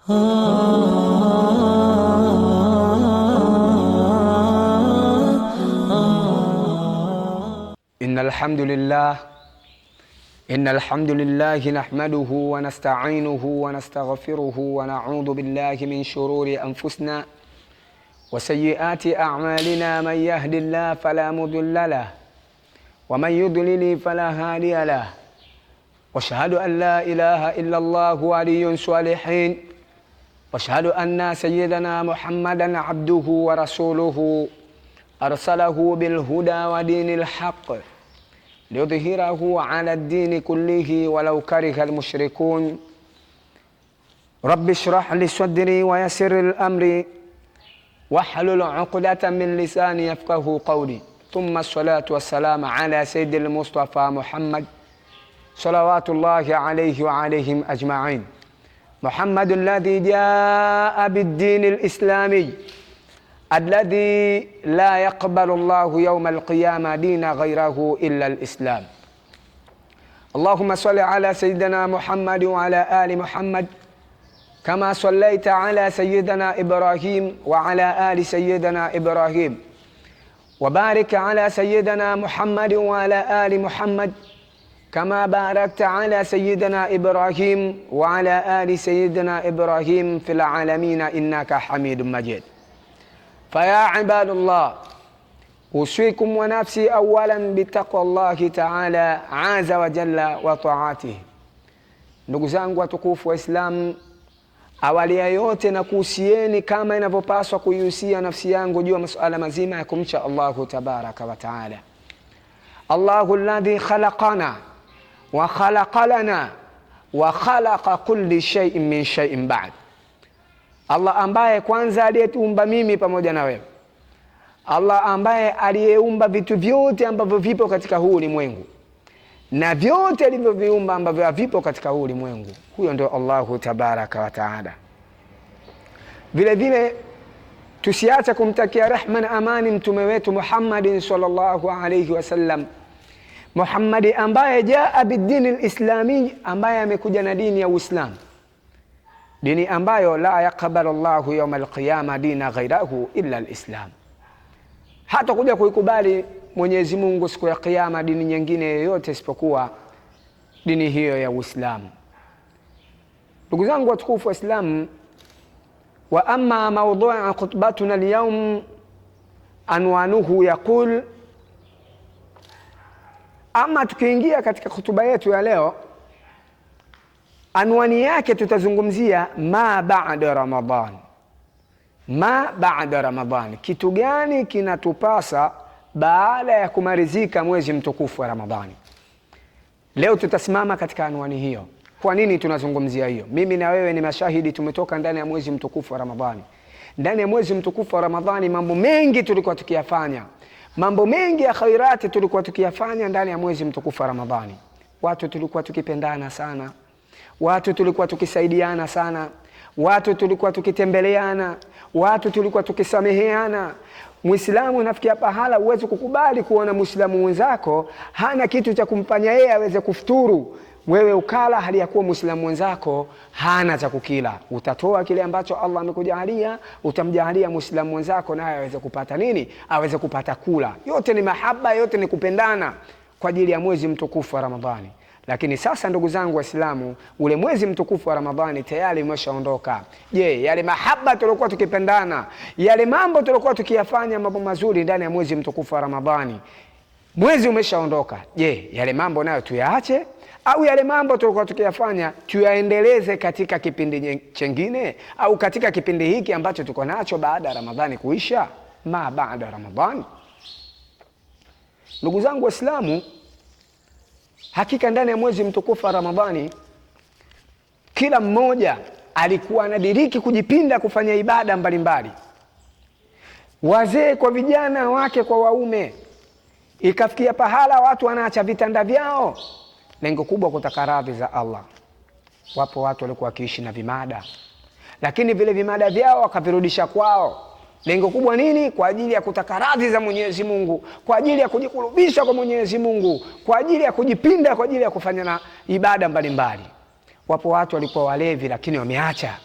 إن الحمد لله نحمده ونستعينه ونستغفره ونعوذ بالله من شرور أنفسنا وسيئات أعمالنا. من يهد الله فلا مضل له ومن يضلل فلا هادي له، واشهد أن لا إله إلا الله ولي الصالحين، واشهد أن سيدنا محمدا عبده ورسوله أرسله بالهدى ودين الحق ليظهره على الدين كله ولو كره المشركون. رب اشرح لي صدري ويسر الأمر واحلل عقدة من لساني يفقه قولي، ثم الصلاة والسلام على سيد المصطفى محمد صلوات الله عليه وعليهم أجمعين. محمد الذي جاء بالدين الإسلامي الذي لا يقبل الله يوم القيامة دين غيره إلا الإسلام. اللهم صل على سيدنا محمد وعلى آل محمد كما صليت على سيدنا إبراهيم وعلى آل سيدنا إبراهيم، وبارك على سيدنا محمد وعلى آل محمد كما باركت على سيدنا إبراهيم وعلى آل سيدنا إبراهيم في العالمين إنك حميد مجيد. فيا عباد الله، أوصيكم ونفسي أولا بتقوى الله تعالى عز وجل وطاعته. Ndugu zangu watukufu wa Islam, awali ya yote na kuhusieni kama inavyopaswa kuihusia nafsi yangu juu ya masuala mazima ya kumcha Allahu tabaraka wa taala. Allahu alladhi khalaqana wa khalaqa lana wa khalaqa kulli shay'in min shay'in ba'd. Allah ambaye kwanza aliyetuumba mimi pamoja na wewe. Allah ambaye aliyeumba vitu vyote ambavyo vipo katika huu ulimwengu na vyote alivyoviumba ambavyo havipo katika huu ulimwengu. Huyo ndio Allahu tabaraka wa taala. Vile vile tusiache kumtakia rehma na amani mtume wetu Muhammad sallallahu alayhi wasallam, Muhammad ambaye jaa bid-din al-islami, ambaye amekuja na dini ya Uislamu, dini ambayo la yaqbalu Allahu yawm al-qiyama dina ghayrahu illa al-islam. Hata kuja kuikubali Mwenyezi Mungu siku ya kiyama dini nyingine yoyote isipokuwa dini hiyo ya Uislamu. Ndugu zangu watukufu wa Islam, wa amma mawdu'a khutbatuna al-yawm anwanuhu yaqul, ama tukiingia katika hutuba yetu ya leo, anwani yake tutazungumzia ma ba'da Ramadhan. Ma ba'da Ramadhan, kitu gani kinatupasa baada ya kumalizika mwezi mtukufu wa Ramadhani. Leo tutasimama katika anwani hiyo. Kwa nini tunazungumzia hiyo? Mimi na wewe ni mashahidi, tumetoka ndani ya mwezi mtukufu wa Ramadhani. Ndani ya mwezi mtukufu wa Ramadhani mambo mengi tulikuwa tukiyafanya, mambo mengi ya khairati tulikuwa tukiyafanya ndani ya mwezi mtukufu wa Ramadhani. Watu tulikuwa tukipendana sana, watu tulikuwa tukisaidiana sana, watu tulikuwa tukitembeleana, watu tulikuwa tukisameheana. Muislamu nafikia pahala uweze kukubali kuona Muislamu mwenzako hana kitu cha kumfanya yeye aweze kufuturu, wewe ukala hali ya kuwa Muislamu mwenzako hana cha kukila. Utatoa kile ambacho Allah amekujalia, utamjalia Muislamu mwenzako naye aweze kupata nini? Aweze kupata kula. Yote ni mahaba, yote ni kupendana kwa ajili ya mwezi mtukufu wa Ramadhani. Lakini sasa ndugu zangu Waislamu, ule mwezi mtukufu wa Ramadhani tayari umeshaondoka. Je, yale mahaba tulikuwa tukipendana, yale mambo tulikuwa tukiyafanya mambo mazuri ndani ya mwezi mtukufu wa Ramadhani, mwezi umeshaondoka. Je, yale mambo nayo tuyaache au yale mambo tulikuwa tukiyafanya tuyaendeleze katika kipindi chengine au katika kipindi hiki ambacho tuko nacho baada ya Ramadhani kuisha? Ma baada Ramadhani. Ndugu zangu Waislamu, hakika ndani ya mwezi mtukufu wa Ramadhani kila mmoja alikuwa anadiriki kujipinda kufanya ibada mbalimbali, wazee kwa vijana, wake kwa waume. Ikafikia pahala watu wanaacha vitanda vyao, lengo kubwa kutaka radhi za Allah. Wapo watu walikuwa wakiishi na vimada, lakini vile vimada vyao wakavirudisha kwao. Lengo kubwa nini? Kwa ajili ya kutaka radhi za Mwenyezi Mungu, kwa ajili ya kujikurubisha kwa Mwenyezi Mungu, kwa ajili ya kujipinda, kwa ajili ya kufanya na ibada mbalimbali. Wapo watu walikuwa walevi lakini wameacha.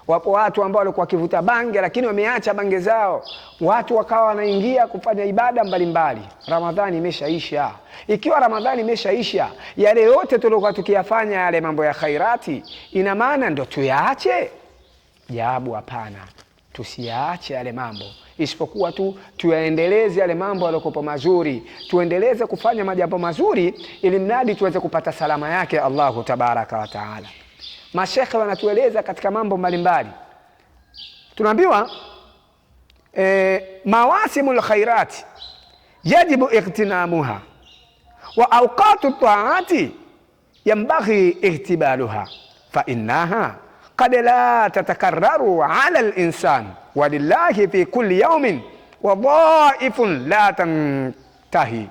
Wapo watu ambao walikuwa wakivuta bange lakini wameacha bange zao. Watu wakawa wanaingia kufanya ibada mbalimbali. Ramadhani imeshaisha. Ikiwa Ramadhani imeshaisha, yale yote tulikuwa tukiyafanya, yale mambo ya khairati, ina maana ndio tuyaache? Jawabu hapana. Tusiache yale mambo, isipokuwa tu tuyaendeleze yale mambo yaliokuwa mazuri. Tuendeleze kufanya majambo mazuri ili mradi tuweze kupata salama yake Allahu tabaraka wa taala. Mashekhe wanatueleza katika mambo mbalimbali. Tunaambiwa mawasimul khairati yajibu ihtinamuha wa awqatu taati yanbaghi ihtibaluha fa innaha qad la tatakarraru ala al-insan walillahi fi kulli yawmin wadha'ifun la tantahi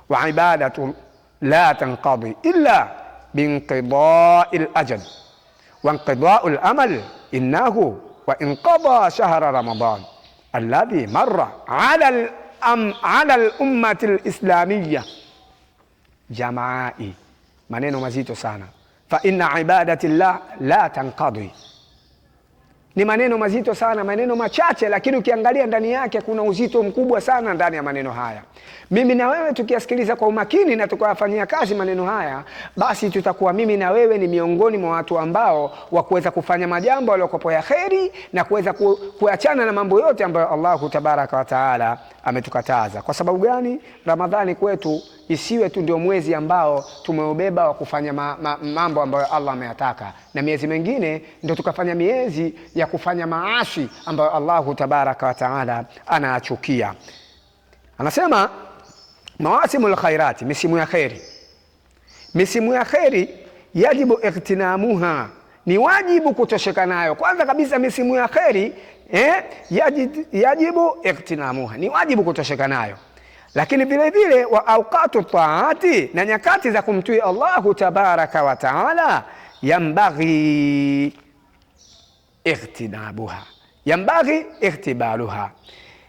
wa ibadatu la tanqadi illa binqida'il ajal wa inqida'ul amal innahu wa inqada shahra ramadan alladhi marra ala al-ummati al-islamiyya jamai. Maneno mazito sana. Fa inna ibadati la tanqadi. Ni maneno mazito sana, maneno machache, lakini ukiangalia ndani yake kuna uzito mkubwa sana ndani ya maneno haya. Mimi na wewe tukiyasikiliza kwa umakini na tukayafanyia kazi maneno haya, basi tutakuwa mimi na wewe ni miongoni mwa watu ambao wa kuweza kufanya majambo yaliyokuwa ya kheri na kuweza kuachana na mambo yote ambayo Allahu tabaraka wa taala ametukataza. Kwa sababu gani? Ramadhani kwetu isiwe tu ndio mwezi ambao tumeubeba wa kufanya mambo ambayo Allah ameyataka, na miezi mingine ndio tukafanya miezi ya kufanya maasi ambayo Allahu tabaraka wa taala anachukia. Anasema mawasimul khairati, misimu ya kheri. Misimu ya kheri yajibu iktinamuha, ni wajibu kutosheka nayo. Kwanza kabisa misimu ya kheri yajibu iktinamuha, ni wajibu kutosheka nayo. Lakini vile vile wa awqatu taati, na nyakati za kumtii Allahu tabaraka wa taala, yambaghi iktinabuha, yambaghi iktibaluha,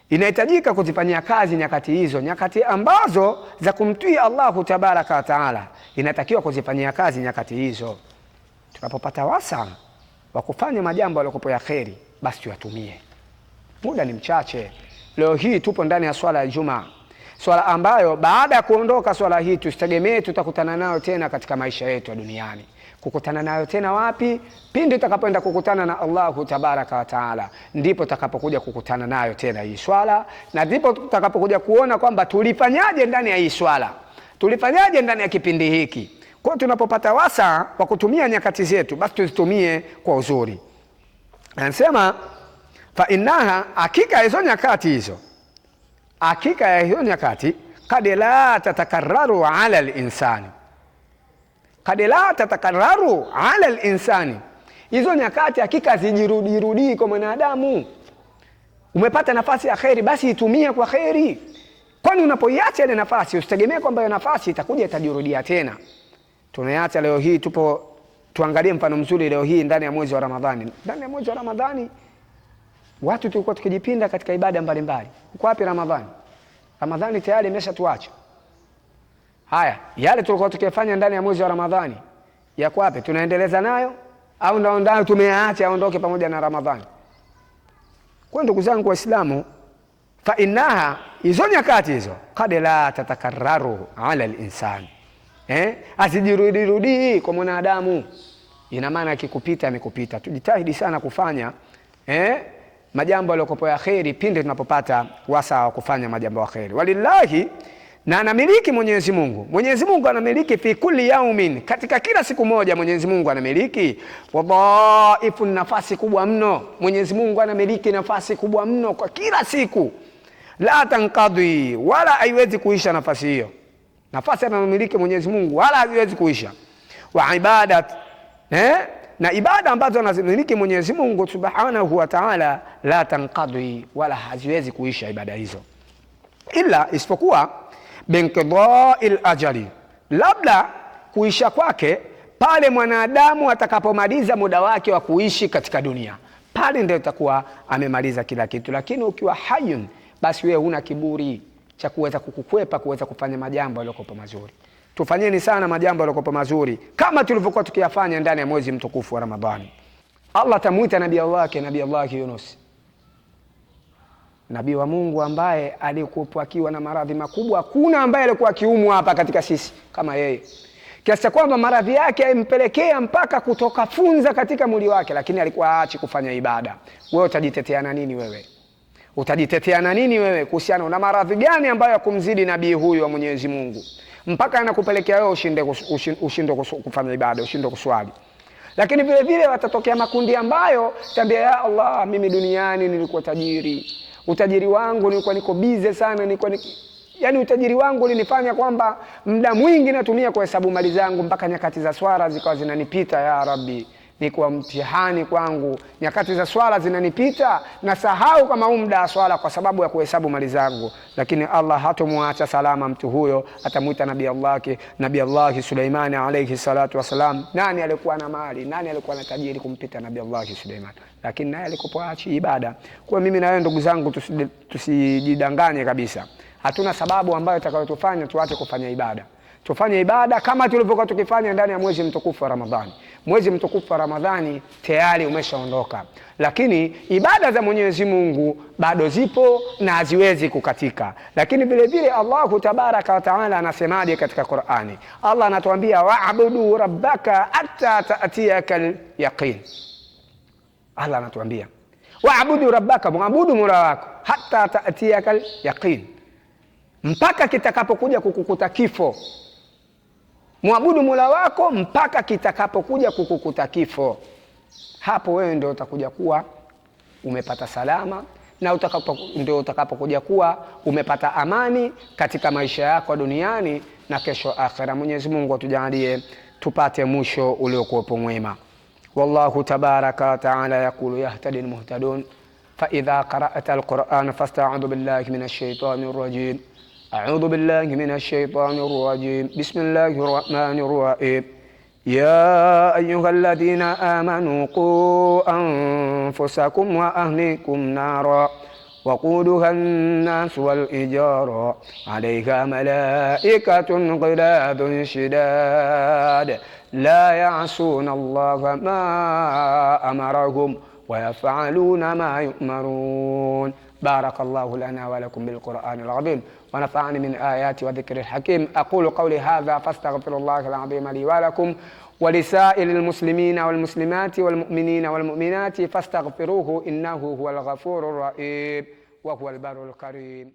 inahitajika kuzifanyia kazi nyakati hizo. Nyakati ambazo za kumtii Allahu tabaraka wa taala inatakiwa kuzifanyia kazi nyakati hizo. Tunapopata wasa wa kufanya majambo yaliyokuwa ya kheri, basi tuyatumie. Muda ni mchache. Leo hii tupo ndani ya swala ya Ijumaa, swala ambayo baada ya kuondoka swala hii tusitegemee tutakutana nayo tena katika maisha yetu ya duniani. Kukutana nayo tena wapi? Pindi tutakapoenda kukutana na Allahu tabaraka wa taala, ndipo tutakapokuja kukutana nayo tena hii swala, na ndipo tutakapokuja kuona kwamba tulifanyaje ndani ya hii swala, tulifanyaje ndani ya kipindi hiki. Kwa tunapopata wasa wa kutumia nyakati zetu, basi tuzitumie kwa uzuri. Anasema fa innaha, hakika hizo nyakati hizo, hakika ya hizo nyakati, kad la tatakarraru ala al-insani, kad la tatakarraru ala al-insani, hizo nyakati hakika zijirudi kwa mwanadamu. Umepata nafasi ya kheri, basi itumie kwa kheri. Kwani unapoiacha ile nafasi usitegemee kwamba hiyo nafasi itakuja itajirudia tena. Tunaacha leo hii tuangalie mfano mzuri leo hii ndani ya mwezi wa Ramadhani. Ndani ya mwezi wa Ramadhani watu tulikuwa tukijipinda katika ibada mbalimbali. Uko wapi Ramadhani? Ramadhani tayari imeshatuacha. Haya, yale tulikuwa tukifanya ndani ya mwezi wa Ramadhani yako wapi? Tunaendeleza nayo au ndio tumeacha aondoke pamoja na Ramadhani? Kwa ndugu zangu Waislamu, fa innaha, hizo nyakati hizo, kad la tatakarraru ala al-insani, asijirudi kwa mwanadamu. Ina maana akikupita amekupita. Tujitahidi sana kufanya majambo yaliyokuwa ya kheri pindi tunapopata wasa wa kufanya majambo ya kheri. Walillahi, na anamiliki Mwenyezi Mungu. Mwenyezi Mungu anamiliki fi kulli yaumin, katika kila siku moja Mwenyezi Mungu anamiliki wadhaifu, nafasi kubwa mno. Mwenyezi Mungu anamiliki nafasi kubwa mno kwa kila siku, la tanqadi, wala haiwezi kuisha nafasi hiyo. Nafasi anamiliki Mwenyezi Mungu wala haiwezi kuisha. Wa ibadat, na ibada ambazo anazimiliki Mwenyezi Mungu subhanahu wa ta'ala, la tanqadi, wala haziwezi kuisha ibada hizo, ila isipokuwa binqida'il ajali, labda kuisha kwake pale mwanadamu atakapomaliza muda wake wa kuishi katika dunia, pale ndio itakuwa amemaliza kila kitu. Lakini ukiwa hayun, basi wewe huna kiburi cha kuweza kukukwepa kuweza kufanya majambo yaliyokuwa mazuri. Tufanyeni sana majambo yaliyokuwa mazuri kama tulivyokuwa tukiyafanya ndani ya mwezi mtukufu wa Ramadhani. Allah atamuita nabii Allah Yunus, nabii wa Mungu ambaye alikuwa akiwa na maradhi makubwa. Hakuna ambaye alikuwa akiumwa hapa katika sisi kama yeye, kiasi cha kwamba maradhi yake yalimpelekea mpaka kutoka funza katika mwili wake, lakini alikuwa haachi kufanya ibada. Wewe utajitetea na nini wewe? Utajitetea na nini wewe kuhusiana na maradhi gani ambayo yakumzidi nabii huyu wa Mwenyezi Mungu mpaka anakupelekea wewe ushinde kufanya ibada, ushinde kuswali? Lakini vile vile watatokea makundi ambayo tambia, ya Allah, mimi duniani nilikuwa tajiri, utajiri wangu nilikuwa niko busy sana, yani utajiri wangu ulinifanya kwamba muda mwingi natumia kuhesabu mali zangu mpaka nyakati za swala zikawa zinanipita. Ya Rabbi, ni kwa mtihani kwangu, nyakati za swala zinanipita na sahau kama muda wa swala kwa sababu ya kuhesabu mali zangu. Lakini Allah hatomwacha salama mtu huyo, atamuita nabii Allah Suleimani alayhi salatu wasalam. Nani alikuwa na mali, nani alikuwa na tajiri kumpita nabii Allah Suleimani? Lakini naye alikupoachi ibada. Kwa mimi na wewe ndugu zangu, tusijidanganye kabisa. Hatuna sababu ambayo itakayotufanya tuache kufanya ibada. Tufanye ibada kama tulivyokuwa tukifanya ndani ya mwezi mtukufu wa Ramadhani. Mwezi mtukufu wa Ramadhani tayari umeshaondoka, lakini ibada za Mwenyezi Mungu bado zipo na haziwezi kukatika. Lakini vile vile Allahu tabaraka wa taala anasemaje katika Qur'ani? Allah anatuambia wa'budu rabbaka hatta ta'tiyakal yaqin. Allah anatuambia wa'budu rabbaka, muabudu Mola wako, hatta ta'tiyakal yaqin, mpaka kitakapokuja kukukuta kifo. Muabudu Mola wako mpaka kitakapokuja kukukuta kifo. Hapo wewe ndio utakuja kuwa umepata salama, na ndio utakapokuja kuwa umepata amani katika maisha yako duniani na kesho akhera. Mwenyezi Mungu atujalie tupate mwisho uliokuwa mwema. Wallahu tabaraka wa taala yakulu yahtadi almuhtadun fa idha qara'ta alquran fasta'udhu billahi minash shaitanir rajim. أعوذ بالله من الشيطان الرجيم. بسم الله الرحمن الرحيم. يا أيها الذين آمنوا قوا أنفسكم وأهليكم نارا وقودها الناس والحجارة عليها ملائكة غلاظ شداد لا يعصون الله ما أمرهم ويفعلون ما يؤمرون. بارك الله لنا ولكم بالقرآن العظيم ونفعني من آيات وذكر الحكيم. أقول قولي هذا فاستغفر الله العظيم لي ولكم ولسائر المسلمين والمسلمات والمؤمنين والمؤمنات فاستغفروه إنه هو الغفور الرحيم وهو البر الكريم.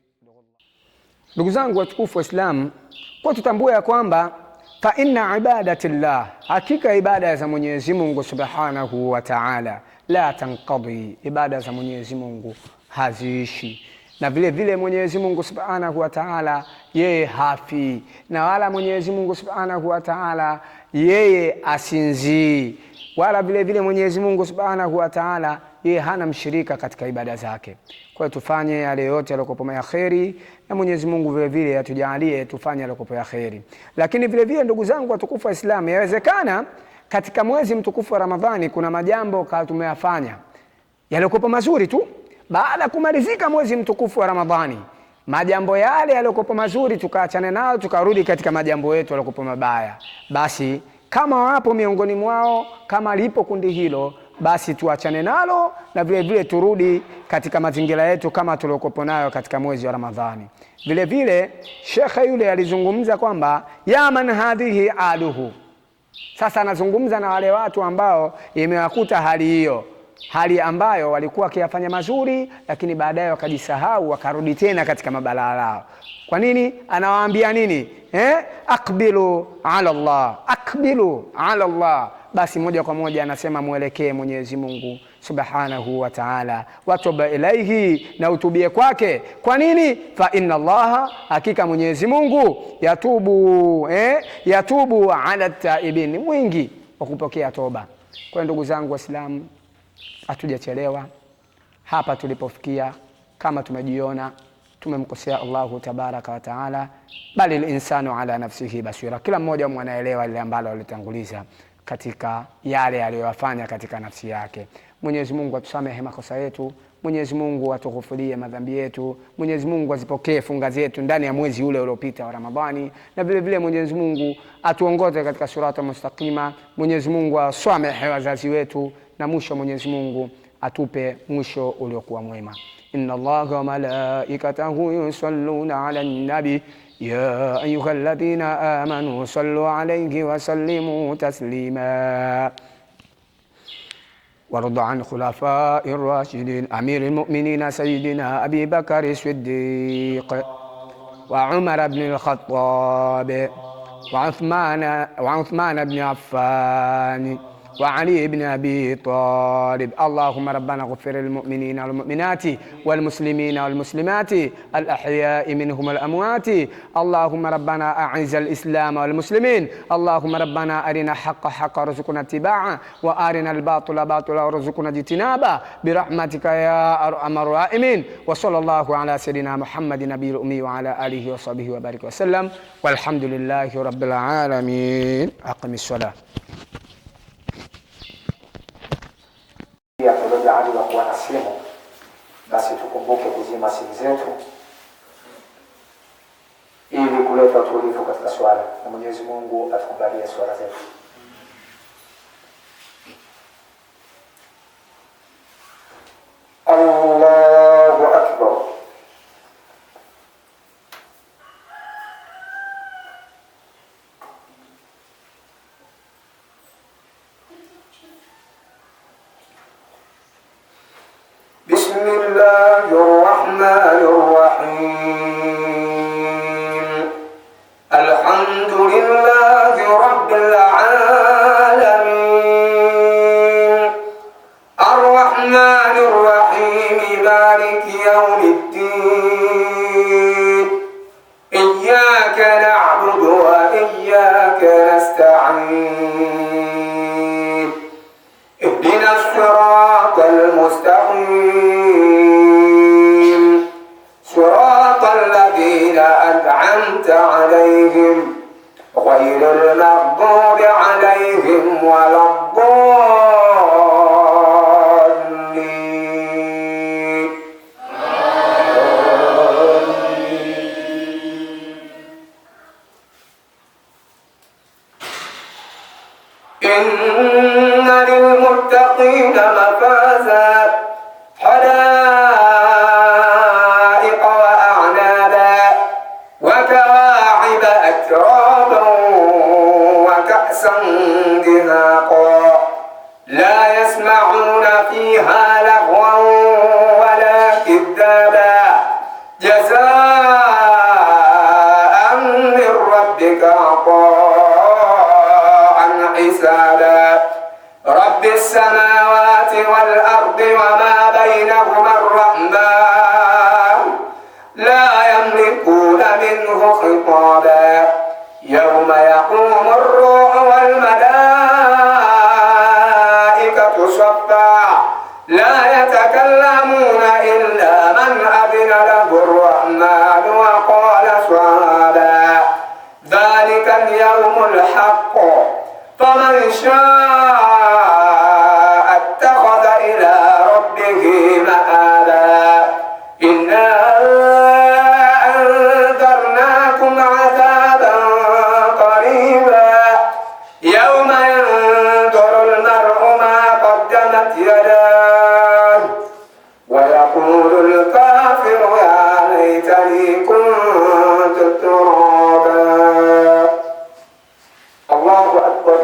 Ndugu zangu watukufu wa Islam, kwa tutambue ya kwamba fa inna ibadatillah, hakika ibada za Mwenyezi Mungu Subhanahu wa Ta'ala la tanqadi, ibada za Mwenyezi Mungu haziishi. Na vile vile Mwenyezi Mungu Subhanahu wa Ta'ala yeye hafi, na wala Mwenyezi Mungu Subhanahu wa Ta'ala yeye asinzii, wala vile vile Mwenyezi Mungu Subhanahu wa Ta'ala yeye hana mshirika katika ibada zake. Kwa hiyo tufanye yale yote yaliyokuwa ya kheri, na Mwenyezi Mungu vile vile atujalie tufanye yaliyokuwa ya kheri. Lakini vile vile ndugu zangu watukufu wa Islam, yawezekana katika mwezi mtukufu wa Ramadhani kuna majambo kama tumeyafanya yaliyokuwa mazuri tu. Baada kumalizika mwezi mtukufu wa Ramadhani, majambo yale yaliyokuwa mazuri tukaachana nayo, tukarudi katika majambo yetu yaliyokuwa mabaya. Basi kama wapo miongoni mwao, kama lipo kundi hilo, basi tuachane nalo na vile vile turudi katika mazingira yetu kama tuliokuwa nayo katika mwezi wa Ramadhani. Vile vile shekhe yule alizungumza kwamba ya man hadhihi aluhu. Sasa anazungumza na wale watu ambao imewakuta hali hiyo, hali ambayo walikuwa wakiyafanya mazuri lakini baadaye wakajisahau, wakarudi tena katika mabalaa lao. Kwa nini? Anawaambia nini? Akbilu ala Allah, akbilu ala Allah. Basi moja kwa moja anasema muelekee Mwenyezi Mungu Subhanahu wa Ta'ala, watuba ilaihi, na utubie kwake. Kwa nini? Fa inna Allaha, hakika Mwenyezi Mungu yatubu ala taibin, mwingi wa kupokea toba. Kwa ndugu zangu Waislamu, hatujachelewa hapa tulipofikia. Kama tumejiona tumemkosea Allahu tabaraka wa taala, bali al-insanu ala nafsihi basira, kila mmoja mwanaelewa ile ambalo alitanguliza katika yale aliyofanya katika nafsi yake. Mwenyezi Mungu atusamehe makosa yetu, Mwenyezi Mungu atughufurie madhambi yetu, Mwenyezi Mungu azipokee funga zetu ndani ya mwezi ule uliopita wa Ramadhani, na vile vile Mwenyezi Mungu atuongoze katika surata mustaqima. Mwenyezi Mungu asamehe wazazi wetu na mwisho Mwenyezi Mungu atupe mwisho uliokuwa mwema. Inna Allaha wa malaikatahu yusalluna ala nabi ya ayyuhalladhina amanu sallu alayhi wa sallimu taslima. وارض عن خلفاء الراشدين أمير المؤمنين سيدنا أبي بكر الصديق وعمر بن الخطاب وعثمان بن عفان وعلي بن أبي طالب. اللهم ربنا اغفر للمؤمنين والمؤمنات والمسلمين والمسلمات الأحياء منهم والأموات. اللهم ربنا أعز الإسلام والمسلمين. اللهم ربنا أرنا حق حقا وارزقنا اتباعه وأرنا الباطل باطلا وارزقنا اجتنابه برحمتك يا أرحم الراحمين. وصلى الله على سيدنا محمد نبي الأمي وعلى آله وصحبه وبارك وسلم والحمد لله رب العالمين. أقم الصلاة. Tuliojaliwa kuwa na simu, basi tukumbuke kuzima simu zetu ili kuleta utulivu katika swala, na Mwenyezi Mungu atukubalie swala zetu. Allahu Akbar. بسم الله الرحمن الرحيم. الحمد لله رب العالمين الرحمن الرحيم مالك يوم الدين إياك نعبد وإياك نستعين اهدنا الصراط المستقيم صراط الذين أنعمت عليهم غير المغضوب عليهم ولا الضالين. إن للمتقين مفازا حدائق وأعنابا وكواعب أترابا وكأسا دهاقا لا يسمعون فيها لغوا ولا كذابا جزاء من ربك عطاء حسابا. رب السماوات والأرض وما بينهما الرحمن لا يملكون منه خطابا. يوم يقوم الروح والملائكة صفا لا يتكلمون إلا من أذن له الرحمن وقال صوابا. ذلك اليوم الحق فمن شاء اتخذ إلى ربه مآبا. إنا أنذرناكم عذابا قريبا يوم ينظر المرء ما قدمت يداه ويقول الكافر يا ليتني كنت ترابا. الله أكبر.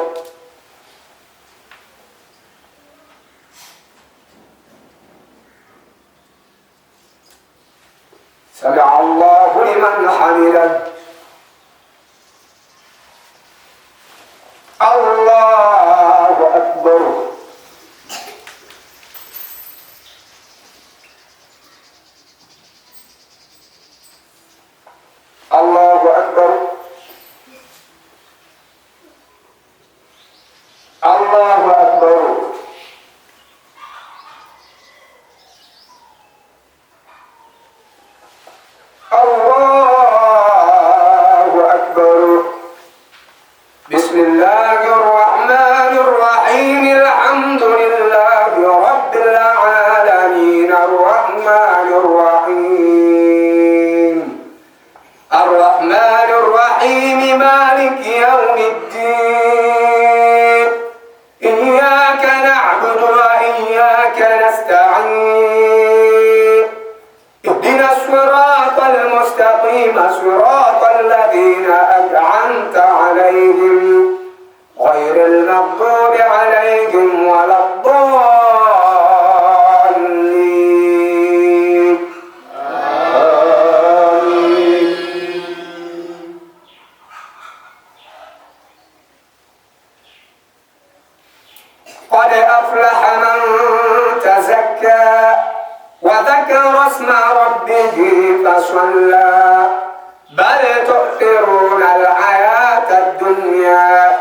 سمع الله لمن حمده. الله أكبر. الله أكبر. الله أكبر. الله أكبر. بسم الله الرحمن الرحيم. الحمد لله رب العالمين الرحمن الرحيم الرحمن الرحيم مالك يوم الدين إياك نعبد الصراط المستقيم صراط الذين أنعمت عليهم غير المغضوب عليهم ولا الضالين آمين. قد أفلح من تزكى وذكر اسم ربه فصلى بل تؤثرون الحياة الدنيا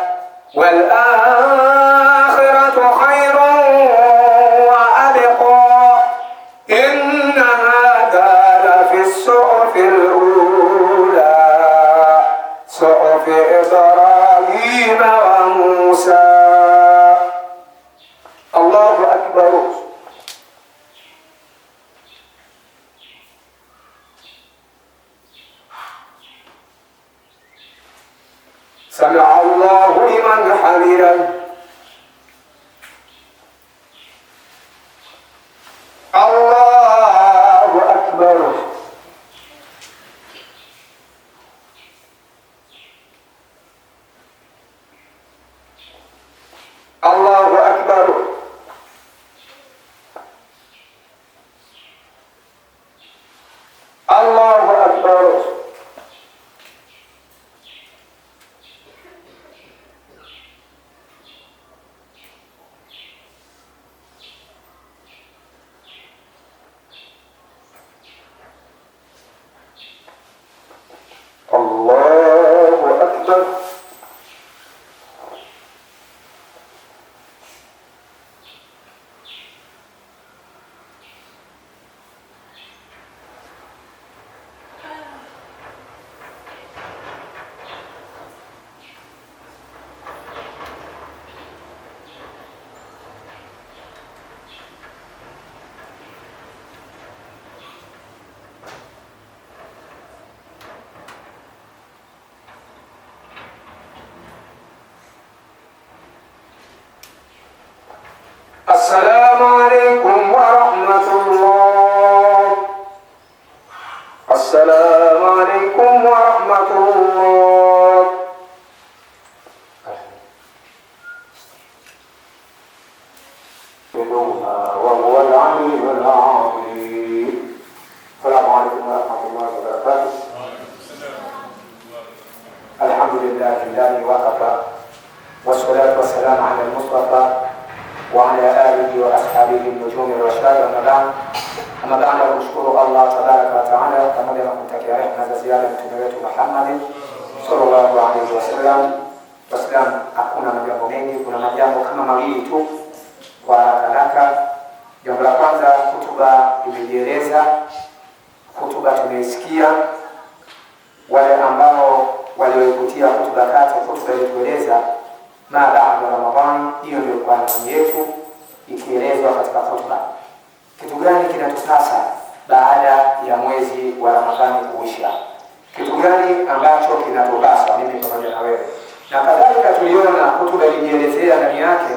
والآخرة خير وأبقى إن هذا لفي الصحف الأولى صحف إبراهيم وموسى. الله أكبر. سمع الله لمن حمده. الله أكبر. الله أكبر. الله أكبر. الله أكبر. السلام عليكم ورحمة الله. السلام عليكم ورحمة الله. وهو العلي العظيم. السلام عليكم ورحمة الله وبركاته. الحمد لله الذي وكفى والصلاة والسلام على المصطفى وعلى آله وأصحابه النجوم الرشاد. أما بعد نشكر الله تبارك وتعالى pamoja na kumtakia rehema za ziada mtume wetu Muhammad sallallahu alaihi wasallam. Waislamu, hakuna majambo mengi, kuna majambo kama mawili tu kwa haraka. Jambo la kwanza, hutuba imejieleza, hutuba tumeisikia. Wale ambao walioikutia hutuba kati, hutuba ilitueleza ma baada ya Ramadhani. Hiyo ndio kwa nafsi yetu ikielezwa katika hutuba. Kitu gani kinatupasa baada ya mwezi wa Ramadhani kuisha? Kitu gani ambacho kinatupasa mimi pamoja na wewe? Na kadhalika tuliona hutuba ilielezea ndani yake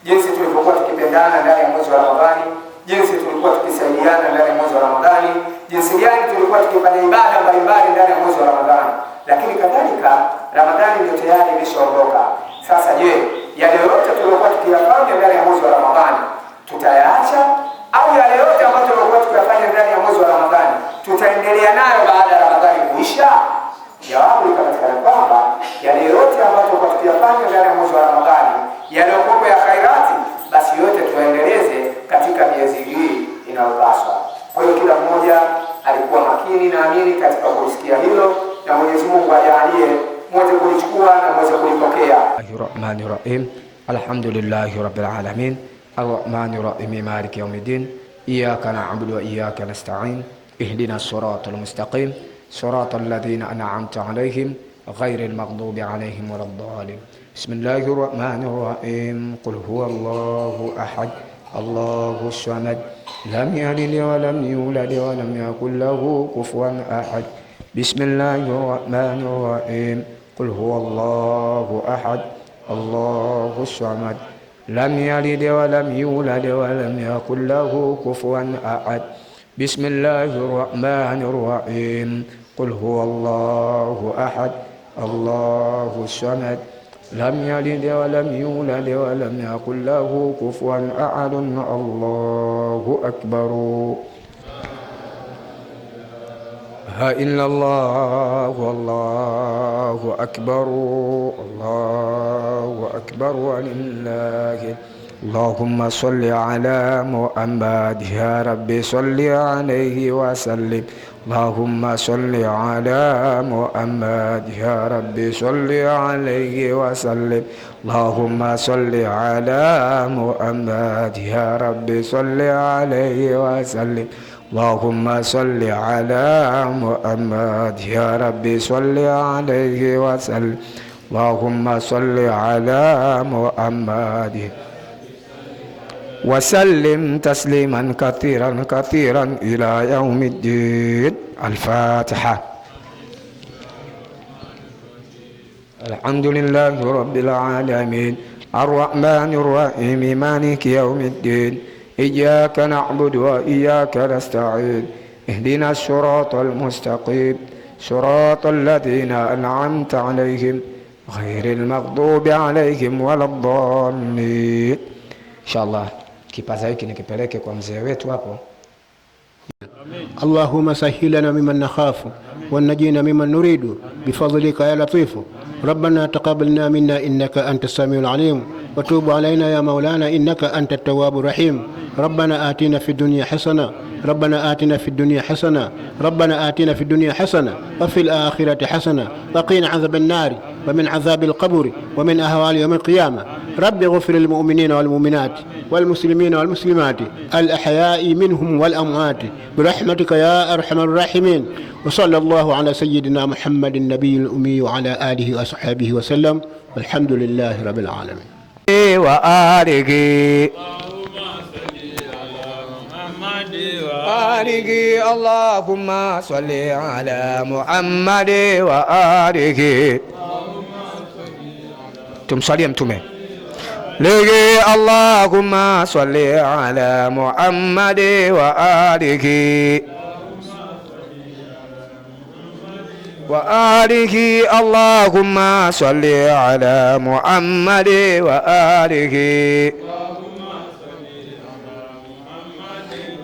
jinsi tulivyokuwa tukipendana ndani ya mwezi wa Ramadhani, jinsi tulikuwa tukisaidiana ndani ya mwezi wa Ramadhani, jinsi gani tulikuwa tukifanya ibada mbalimbali ndani ya mwezi wa Ramadhani. Lakini kadhalika Ramadhani ndio tayari imeshaondoka. Sasa je, yale yote tuliokuwa tukiyafanya ndani ya mwezi wa Ramadhani tutayaacha, au yale yote ambayo tulikuwa tukiyafanya ndani ya mwezi wa Ramadhani tutaendelea nayo baada ya Ramadhani kuisha? Jawabu likapatikana kwamba yale yote ambayo tulikuwa tukiyafanya ndani ya mwezi wa Ramadhani yaliyokuwa ya khairati, basi yote tuendeleze katika miezi hii inayopaswa. Kwa hiyo kila mmoja alikuwa makini na amini katika kusikia hilo, na Mwenyezi Mungu ajalie mweze kulichukua na mweze kulipokea. Bismillahirrahmanirrahim. Alhamdulillahi rabbil alamin. Arrahmanirrahim. Maliki yawmiddin. Iyyaka na'budu wa iyyaka nasta'in. Ihdinas siratal mustaqim. Siratal ladzina an'amta 'alaihim ghairil maghdubi 'alaihim waladdallin. Bismillahirrahmanirrahim. Qul huwallahu ahad. Allahus samad. Lam yalid wa lam yulad wa lam yakul lahu kufuwan ahad. Bismillahirrahmanirrahim. Qul huwallahu ahad. Allahus samad. Lam yalid wa lam yulad wa lam yakul lahu kufuwan ahad. بسم الله الرحمن الرحيم قل هو الله أحد الله الصمد لم يلد ولم يولد ولم يكن له كفوا أحد الله أكبر لا إله إلا الله والله أكبر الله أكبر ولله. اللهم صل على محمد يا رب صل عليه وسلم. اللهم صل على محمد يا رب صل عليه وسلم. اللهم صل على محمد يا رب صل عليه وسلم. اللهم صل على محمد يا رب صل عليه وسلم. اللهم صل على محمد وسلم تسليما كثيرا كثيرا إلى يوم الدين. الفاتحة. الحمد لله رب العالمين الرحمن الرحيم مالك يوم الدين إياك نعبد وإياك نستعين اهدنا الصراط المستقيم صراط الذين أنعمت عليهم غير المغضوب عليهم ولا الضالين. Inshallah kipaza hiki nikipeleke kwa mzee wetu hapo. اللهم سهل لنا ممن نخاف ونجينا ممن نريد بفضلك يا لطيف. ربنا تقبلنا منا إنك أنت السميع العليم وتوب علينا يا مولانا إنك أنت التواب الرحيم. ربنا آتنا في الدنيا حسنة ربنا آتنا في الدنيا حسنة ربنا آتنا في الدنيا حسنة وفي الآخرة حسنة وقنا عذاب النار ومن عذاب القبر ومن أهوال يوم القيامة. رب اغفر للمؤمنين والمؤمنات والمسلمين والمسلمات الأحياء منهم والأموات برحمتك يا أرحم الراحمين. وصلى الله على سيدنا محمد النبي الأمي وعلى آله وصحبه وسلم والحمد لله رب العالمين. وآله اللهم صل على محمد وآله. tumsalie mtume. Lege Allahumma salli ala Muhammad wa alihi wa alihi. Allahumma salli ala Muhammad wa alihi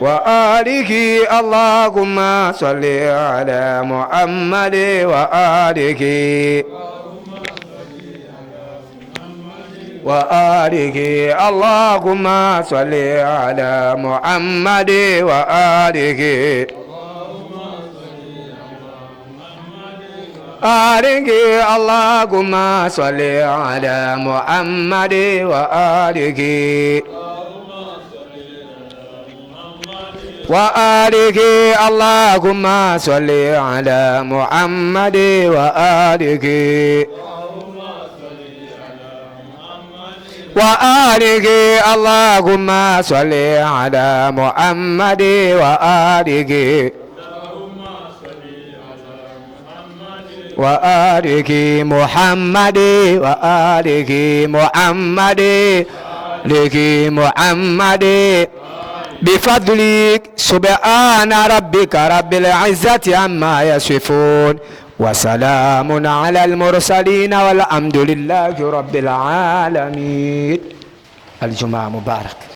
wa alihi. Allahumma salli ala Muhammad wa alihi wa alihi. Allahumma salli ala Muhammad wa alihi alihi. Allahumma salli ala Muhammad wa alihi wa alihi. Allahumma salli ala Muhammad wa alihi wa alihi. Allahumma salli ala Muhammad wa alihi wa alihi. Muhammad wa alihi Muhammad alihi Muhammad bifadlik subhana rabbika rabbil izzati amma yasifun wa salamun ala al-mursalin walhamdulillahi rabbil alamin. Aljumaa mubarak.